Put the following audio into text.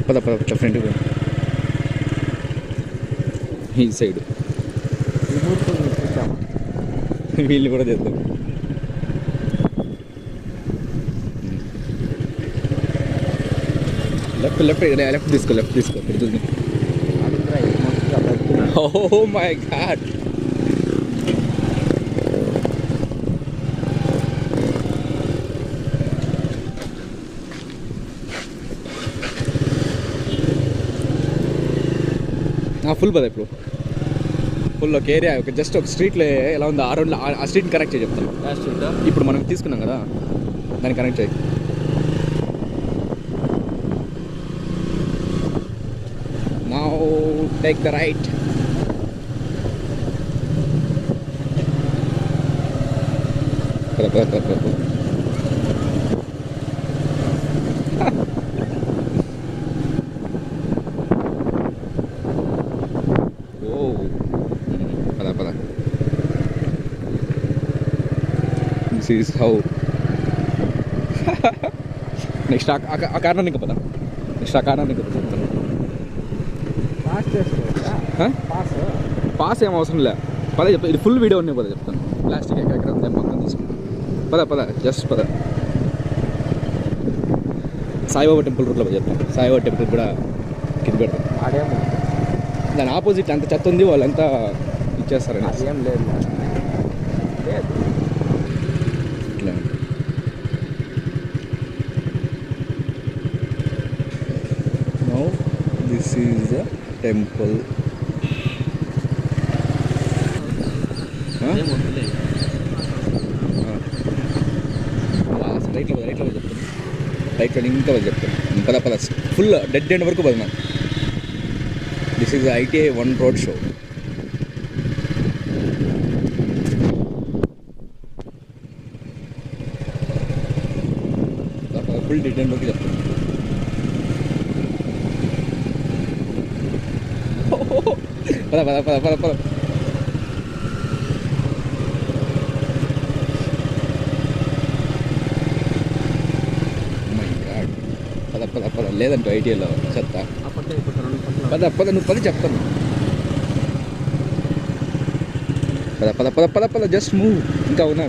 పద పద ఇట్లా ఫ్రంట్ ఈ సైడ్ వీళ్ళు కూడా చేద్దాం. లెఫ్ట్ లెఫ్ట్ లెఫ్ట్ తీసుకో పెడుతుంది. ఓ మై గాడ్, ఫుల్ పద ఇప్పుడు ఫుల్ ఒక ఏరియా ఒక జస్ట్ ఒక స్ట్రీట్లో ఎలా ఉంది ఆ రోడ్లో ఆ స్ట్రీట్ని కనెక్ట్ చేయి చెప్తాను. ఇప్పుడు మనం తీసుకున్నాం కదా దాన్ని కనెక్ట్ చేయి. Now take the right. పద దిస్ ఈజ్ హౌ. నెక్స్ట్ ఆ కారణానికి పద, నెక్స్ట్ ఆ కారణానికి పద చెప్తాను. పాస్ ఏం అవసరం లే, పద చెప్తా. ఇది ఫుల్ వీడియో ఉన్నాయి, పద చెప్తాను. ప్లాస్టిక్ ఎక్కడ ఉంది మొత్తం తీసుకుంటాను. పద జస్ట్ పద. సాయిబాబా టెంపుల్ రూట్లో పద చెప్తాను. సాయిబాబా టెంపుల్ కూడా కింద పెడతాం. దాని ఆపోజిట్ అంత చెత్త ఉంది, వాళ్ళంతా ఇచ్చేస్తారని. ఏం లేదు ఇట్లా now this is the temple. రైట్లో చెప్తాను, రైట్లో ఇంకా చెప్తాను. పద ఫుల్ డెడ్ ఎండ్ వరకు పద. This is ITI 1 road show. Full dead end వరకు చెప్తాను. పద పద లేదంటే ITIలో చెత్త. పద నువ్వు చెప్తాను. పద జస్ట్ మూవ్. ఇంకా ఉన్నా